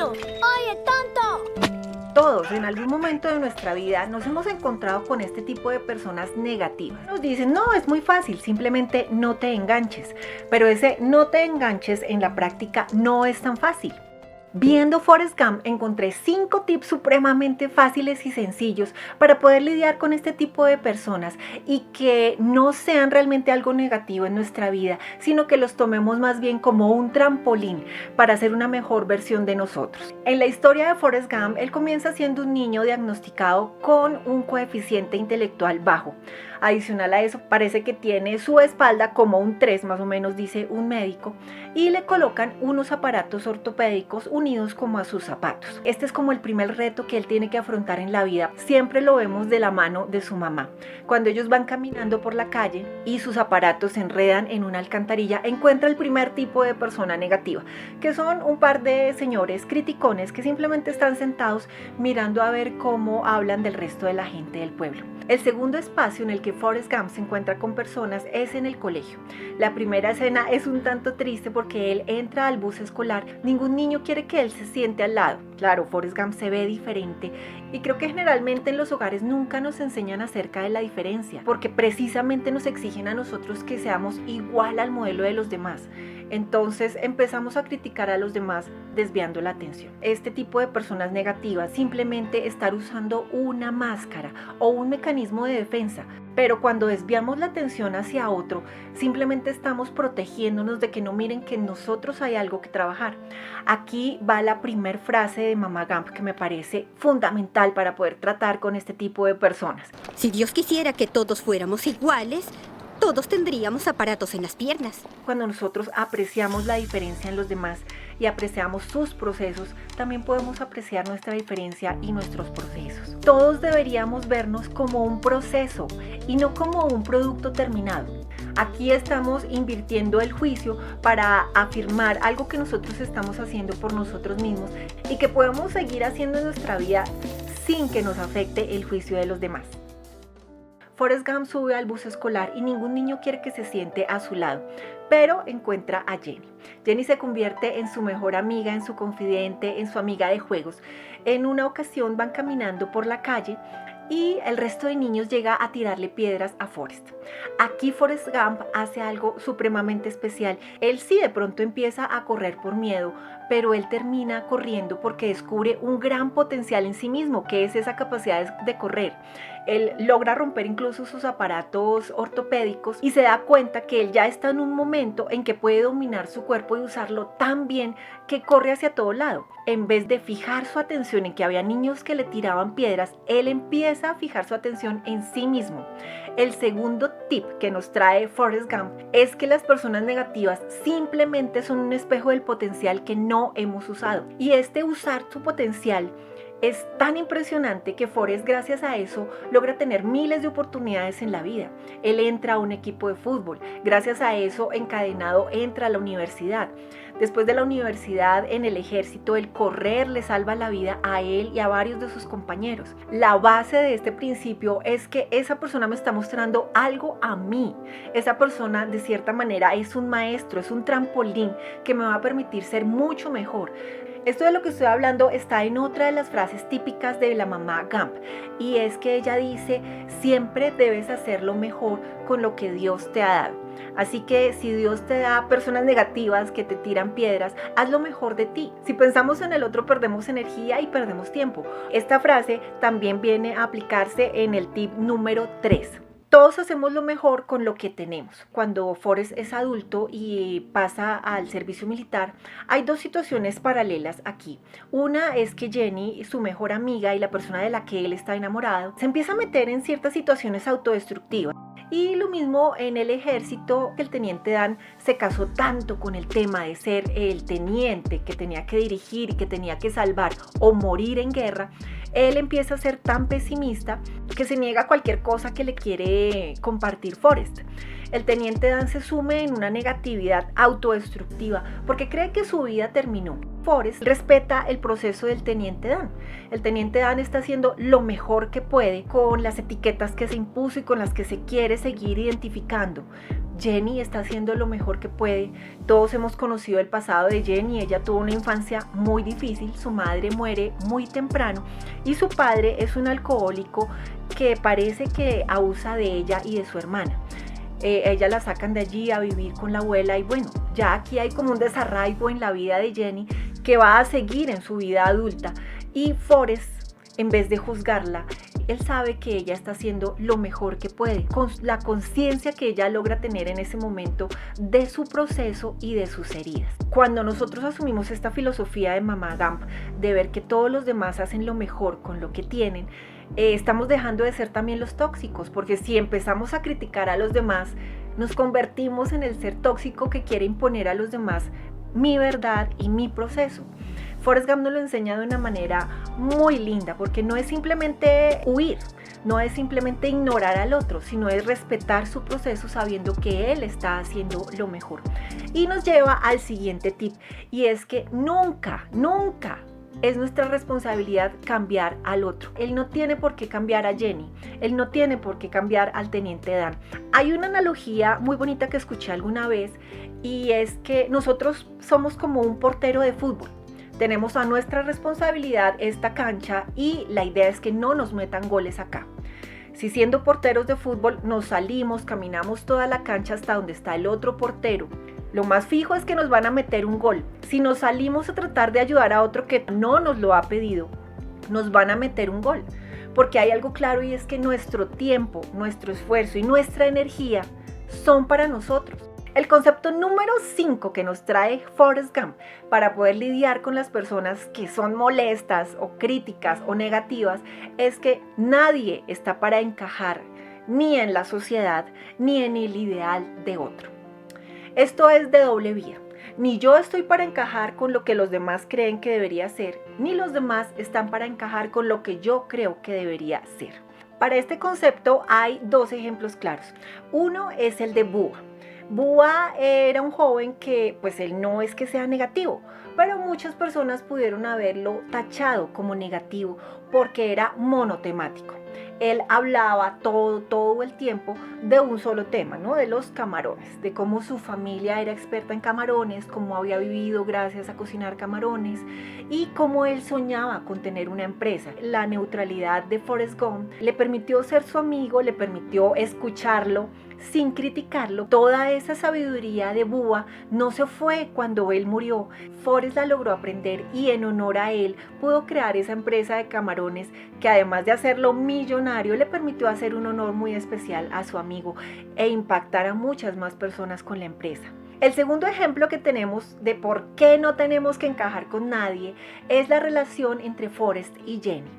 tonto! ¡Oye, tonto! Todos en algún momento de nuestra vida nos hemos encontrado con este tipo de personas negativas. Nos dicen, no, es muy fácil, simplemente no te enganches. Pero ese no te enganches en la práctica no es tan fácil. Viendo Forrest Gump encontré 5 tips supremamente fáciles y sencillos para poder lidiar con este tipo de personas y que no sean realmente algo negativo en nuestra vida, sino que los tomemos más bien como un trampolín para hacer una mejor versión de nosotros. En la historia de Forrest Gump, él comienza siendo un niño diagnosticado con un coeficiente intelectual bajo. Adicional a eso, parece que tiene su espalda como un 3, más o menos dice un médico, y le colocan unos aparatos ortopédicos unidos como a sus zapatos. Este es como el primer reto que él tiene que afrontar en la vida. Siempre lo vemos de la mano de su mamá. Cuando ellos van caminando por la calle y sus aparatos se enredan en una alcantarilla, encuentra el primer tipo de persona negativa, que son un par de señores criticones que simplemente están sentados mirando a ver cómo hablan del resto de la gente del pueblo. El segundo espacio en el que Forrest Gump se encuentra con personas es en el colegio. La primera escena es un tanto triste porque él entra al bus escolar, ningún niño quiere que él se siente al lado. Claro, Forrest Gump se ve diferente y creo que generalmente en los hogares nunca nos enseñan acerca de la diferencia, porque precisamente nos exigen a nosotros que seamos igual al modelo de los demás. Entonces empezamos a criticar a los demás desviando la atención. Este tipo de personas negativas simplemente estar usando una máscara o un mecanismo de defensa, pero cuando desviamos la atención hacia otro, simplemente estamos protegiéndonos de que no miren que en nosotros hay algo que trabajar. Aquí va la primer frase de Mamá Gump que me parece fundamental para poder tratar con este tipo de personas. Si Dios quisiera que todos fuéramos iguales, todos tendríamos aparatos en las piernas. Cuando nosotros apreciamos la diferencia en los demás y apreciamos sus procesos, también podemos apreciar nuestra diferencia y nuestros procesos. Todos deberíamos vernos como un proceso y no como un producto terminado. Aquí estamos invirtiendo el juicio para afirmar algo que nosotros estamos haciendo por nosotros mismos y que podemos seguir haciendo en nuestra vida sin que nos afecte el juicio de los demás. Forrest Gump sube al bus escolar y ningún niño quiere que se siente a su lado, pero encuentra a Jenny. Jenny se convierte en su mejor amiga, en su confidente, en su amiga de juegos. En una ocasión van caminando por la calle y el resto de niños llega a tirarle piedras a Forrest. Aquí Forrest Gump hace algo supremamente especial. Él sí de pronto empieza a correr por miedo, pero él termina corriendo porque descubre un gran potencial en sí mismo, que es esa capacidad de correr. Él logra romper incluso sus aparatos ortopédicos y se da cuenta que él ya está en un momento en que puede dominar su cuerpo y usarlo tan bien que corre hacia todo lado. En vez de fijar su atención en que había niños que le tiraban piedras, él empieza a fijar su atención en sí mismo. El segundo tip que nos trae Forrest Gump es que las personas negativas simplemente son un espejo del potencial que no hemos usado. Y este usar su potencial es tan impresionante que Forrest, gracias a eso, logra tener miles de oportunidades en la vida. Él entra a un equipo de fútbol. Gracias a eso, encadenado, entra a la universidad. Después de la universidad, en el ejército, el correr le salva la vida a él y a varios de sus compañeros. La base de este principio es que esa persona me está mostrando algo a mí. Esa persona, de cierta manera, es un maestro, es un trampolín que me va a permitir ser mucho mejor. Esto de lo que estoy hablando está en otra de las frases típicas de la mamá Gump, y es que ella dice: siempre debes hacerlo mejor con lo que Dios te ha dado. Así que si Dios te da personas negativas que te tiran piedras, haz lo mejor de ti. Si pensamos en el otro, perdemos energía y perdemos tiempo. Esta frase también viene a aplicarse en el tip número 3. Todos hacemos lo mejor con lo que tenemos. Cuando Forrest es adulto y pasa al servicio militar, hay 2 situaciones paralelas aquí. Una es que Jenny, su mejor amiga y la persona de la que él está enamorado, se empieza a meter en ciertas situaciones autodestructivas. Y lo mismo en el ejército, que el teniente Dan se casó tanto con el tema de ser el teniente que tenía que dirigir y que tenía que salvar o morir en guerra. Él empieza a ser tan pesimista que se niega a cualquier cosa que le quiere compartir Forrest. El teniente Dan se sume en una negatividad autodestructiva porque cree que su vida terminó. Forrest respeta el proceso del teniente Dan. El teniente Dan está haciendo lo mejor que puede con las etiquetas que se impuso y con las que se quiere seguir identificando. Jenny está haciendo lo mejor que puede. Todos hemos conocido el pasado de Jenny. Ella tuvo una infancia muy difícil, su madre muere muy temprano y su padre es un alcohólico que parece que abusa de ella y de su hermana. Ella la sacan de allí a vivir con la abuela y bueno, ya aquí hay como un desarraigo en la vida de Jenny que va a seguir en su vida adulta, y Forrest, en vez de juzgarla, él sabe que ella está haciendo lo mejor que puede, con la conciencia que ella logra tener en ese momento de su proceso y de sus heridas. Cuando nosotros asumimos esta filosofía de Mamá Gump, de ver que todos los demás hacen lo mejor con lo que tienen, estamos dejando de ser también los tóxicos, porque si empezamos a criticar a los demás, nos convertimos en el ser tóxico que quiere imponer a los demás mi verdad y mi proceso. Forrest Gump nos lo enseña de una manera muy linda, porque no es simplemente huir, no es simplemente ignorar al otro, sino es respetar su proceso sabiendo que él está haciendo lo mejor. Y nos lleva al siguiente tip, y es que nunca es nuestra responsabilidad cambiar al otro. Él no tiene por qué cambiar a Jenny, él no tiene por qué cambiar al teniente Dan. Hay una analogía muy bonita que escuché alguna vez, y es que nosotros somos como un portero de fútbol. Tenemos a nuestra responsabilidad esta cancha y la idea es que no nos metan goles acá. Si siendo porteros de fútbol nos salimos, caminamos toda la cancha hasta donde está el otro portero, lo más fijo es que nos van a meter un gol. Si nos salimos a tratar de ayudar a otro que no nos lo ha pedido, nos van a meter un gol. Porque hay algo claro, y es que nuestro tiempo, nuestro esfuerzo y nuestra energía son para nosotros. El concepto número 5 que nos trae Forrest Gump para poder lidiar con las personas que son molestas o críticas o negativas es que nadie está para encajar ni en la sociedad ni en el ideal de otro. Esto es de doble vía. Ni yo estoy para encajar con lo que los demás creen que debería ser, ni los demás están para encajar con lo que yo creo que debería ser. Para este concepto hay dos ejemplos claros. Uno es el de Búa. Búa era un joven que, pues él no es que sea negativo, pero muchas personas pudieron haberlo tachado como negativo porque era monotemático. Él hablaba todo el tiempo de un solo tema, ¿no? De los camarones, de cómo su familia era experta en camarones, cómo había vivido gracias a cocinar camarones y cómo él soñaba con tener una empresa. La neutralidad de Forrest Gump le permitió ser su amigo, le permitió escucharlo sin criticarlo. Toda esa sabiduría de Búa no se fue cuando él murió. Forrest la logró aprender y en honor a él pudo crear esa empresa de camarones que, además de hacerlo millonario, le permitió hacer un honor muy especial a su amigo e impactar a muchas más personas con la empresa. El segundo ejemplo que tenemos de por qué no tenemos que encajar con nadie es la relación entre Forrest y Jenny.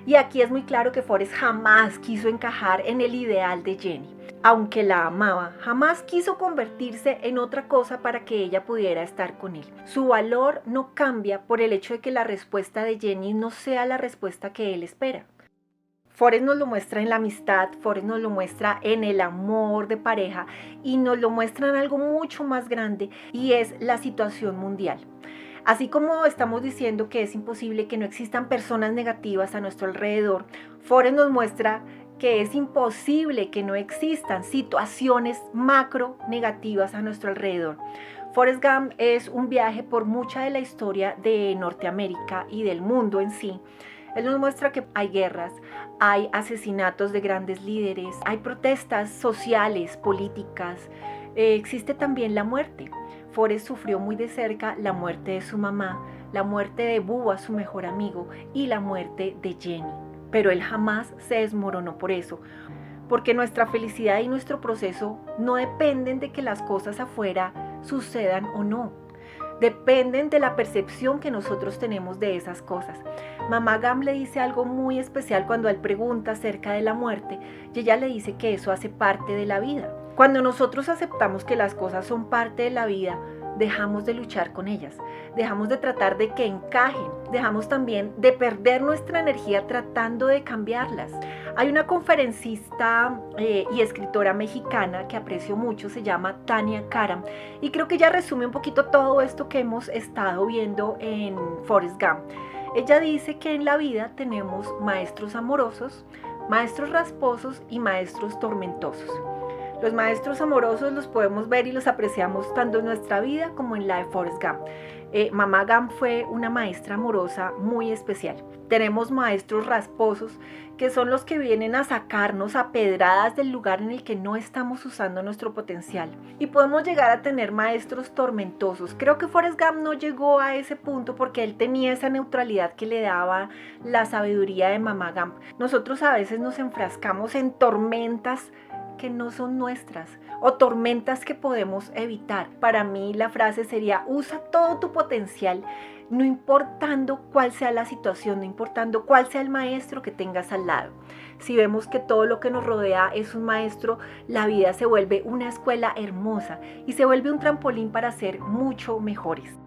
Y aquí es muy claro que Forrest jamás quiso encajar en el ideal de Jenny. Aunque la amaba, jamás quiso convertirse en otra cosa para que ella pudiera estar con él. Su valor no cambia por el hecho de que la respuesta de Jenny no sea la respuesta que él espera. Forrest nos lo muestra en la amistad, Forrest nos lo muestra en el amor de pareja y nos lo muestra en algo mucho más grande, y es la situación mundial. Así como estamos diciendo que es imposible que no existan personas negativas a nuestro alrededor, Forrest nos muestra que es imposible que no existan situaciones macro negativas a nuestro alrededor. Forrest Gump es un viaje por mucha de la historia de Norteamérica y del mundo en sí. Él nos muestra que hay guerras, hay asesinatos de grandes líderes, hay protestas sociales, políticas, existe también la muerte. Forrest sufrió muy de cerca la muerte de su mamá, la muerte de Búa, su mejor amigo, y la muerte de Jenny. Pero él jamás se desmoronó por eso, porque nuestra felicidad y nuestro proceso no dependen de que las cosas afuera sucedan o no. Dependen de la percepción que nosotros tenemos de esas cosas. Mamá Gump le dice algo muy especial cuando él pregunta acerca de la muerte, y ella le dice que eso hace parte de la vida. Cuando nosotros aceptamos que las cosas son parte de la vida, dejamos de luchar con ellas, dejamos de tratar de que encajen, dejamos también de perder nuestra energía tratando de cambiarlas. Hay una conferencista y escritora mexicana que aprecio mucho, se llama Tania Karam, y creo que ella resume un poquito todo esto que hemos estado viendo en Forrest Gump. Ella dice que en la vida tenemos maestros amorosos, maestros rasposos y maestros tormentosos. Los maestros amorosos los podemos ver y los apreciamos tanto en nuestra vida como en la de Forrest Gump. Mamá Gump fue una maestra amorosa muy especial. Tenemos maestros rasposos que son los que vienen a sacarnos a pedradas del lugar en el que no estamos usando nuestro potencial. Y podemos llegar a tener maestros tormentosos. Creo que Forrest Gump no llegó a ese punto porque él tenía esa neutralidad que le daba la sabiduría de Mamá Gump. Nosotros a veces nos enfrascamos en tormentas que no son nuestras o tormentas que podemos evitar. Para mí la frase sería: usa todo tu potencial, no importando cuál sea la situación, no importando cuál sea el maestro que tengas al lado. Si vemos que todo lo que nos rodea es un maestro, la vida se vuelve una escuela hermosa y se vuelve un trampolín para ser mucho mejores.